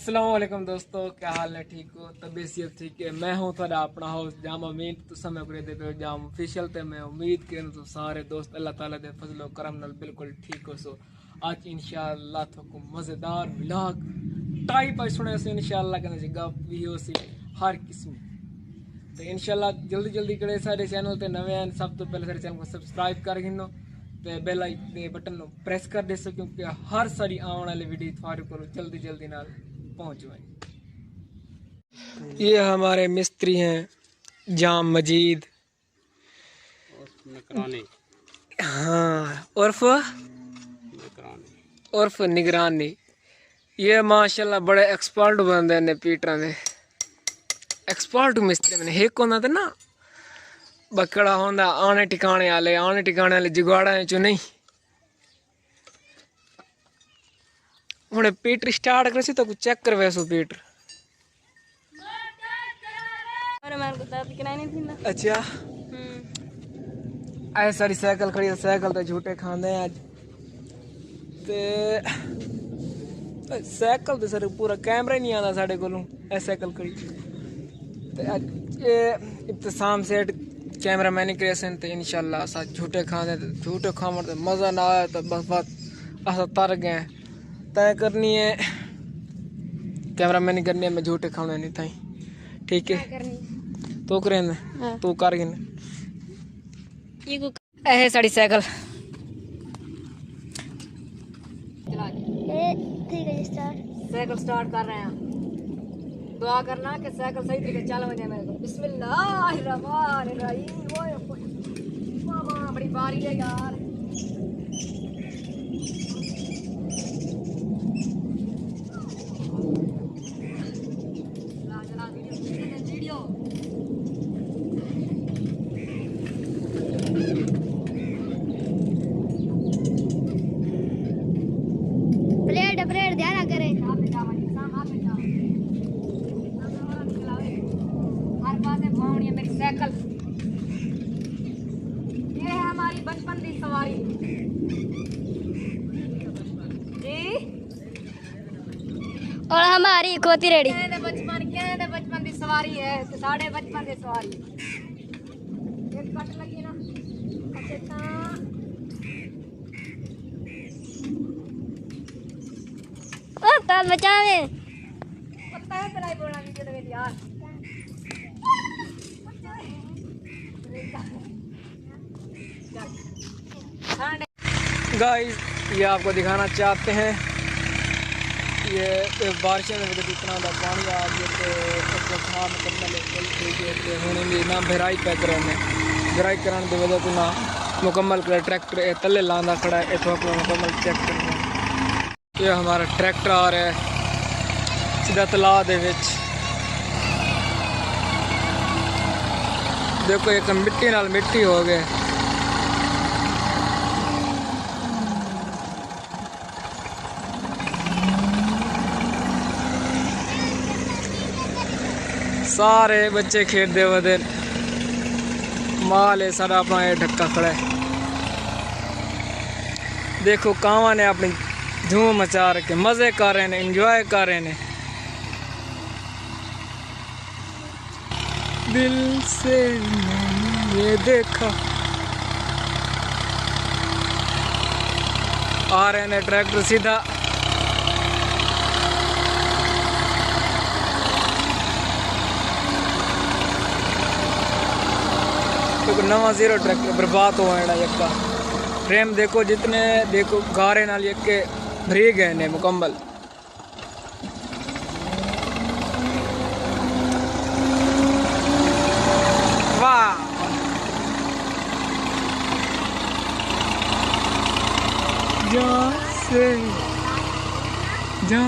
अस्सलाम वालेकुम दोस्तों, क्या हाल है? ठीक हो? तबीयत ठीक है? मैं हूँ थोड़ा अपना होस्ट जाम अमीन। तो समय करे दे पे जाम ऑफिशियल ते मैं उम्मीद करूँ तो सारे दोस्त अल्लाह ताला दे फजलो करम नाल बिल्कुल ठीक हो। सो आज इंशाअल्लाह थोको मज़ेदार व्लॉग टाइप आई सुने से इंशाअल्लाह कहने से गप भी हो सी हर किस्म। तो इंशाअल्लाह जल्दी जल्दी करे सारे चैनल ते नवे हैं, सब तो पहले सारे चैनल को सब्सक्राइब कर गिनो ते बेल आइकन दे बटन नो प्रेस कर दे सो, क्योंकि हर सारी आने वाली वीडियो थारे को जल्दी जल्दी नाल पहुंच जाए। ये हमारे मिस्त्री हैं जाम मजीद, हाँ उर्फ निगरानी। ये माशाल्लाह बड़े एक्सपर्ट बंदे ने पीटर ने, एक्सपर्ट मिस्त्री ने एक होंदा ते ना बकड़ा होंदा आने ठिकाने वाले जुगाड़ा चो नहीं। हुणे पीटर स्टार्ट कर सी तो कुछ चेक करवे सो पीटर। अच्छा ऐ सारी साइकिल खड़ी है, साइकिल तो झूठे खांदे हैं अज ते साइकिल तो सर पूरा कैमरा ही नहीं आता साढ़े कोलों। ऐ साइकिल खड़ी ते अज इब्तिसाम सेठ कैमरा मैन क्रिएशन ते इंशाल्लाह असा झूठे खांदे, झूठे खावन ते मजा ना आया तो बस असा तर गए तय करनी है, कैमरा मैन करनी है, मैं झूठे खाने नहीं थाई। ठीक है तो करें तू कर ऐ साड़ी साइकिल साइकिल स्टार्ट कर रहे हैं। दुआ करना कि साइकिल सही तरीके चल बने मेरे को। बिस्मिल्लाहिर्रहमानिर्रहीम। वाह बड़ी बारी है यार। प्लेट ध्यान करें। हर पास है मेरी साइकिल। ये है हमारी बचपन की सवारी जी, और हमारी खोती रेडी बचपन की सवारी है तो साढ़े बचपन की सवारी एक कट लगी ना। ताल बचावे पता है तेरा बोलना वीडियो तो मेरी यार। गाइस ये आपको दिखाना चाहते हैं, ये बारिश में इतना पानी आ गया तो हुणे ना भराई पै कराने, भराई कराने की वजह तो ना मुकम्मल कर ट्रैक्टर तले लांदा खड़ा है। इतो मुकम्मल चेक करना। ये हमारा ट्रैक्टर आ रहा है सीधा तलाब दे विच। देखो एक मिट्टी नाल मिट्टी हो गए। सारे बच्चे खेलते वदे माल है सारा अपना ये ढक्का खड़ा है। देखो कांवा ने अपनी धूम मचा रखे, मजे कर रहे हैं, एंजॉय कर रहे हैं। दिल से ये देखा आ रहे हैं ट्रैक्टर सीधा। तो नवा जीरो ट्रैक्टर बर्बाद हो यक्का फ्रेम देखो जितने देखो गारे नाल यक्के भरी गए ने मुकम्मल। वाह जा से जा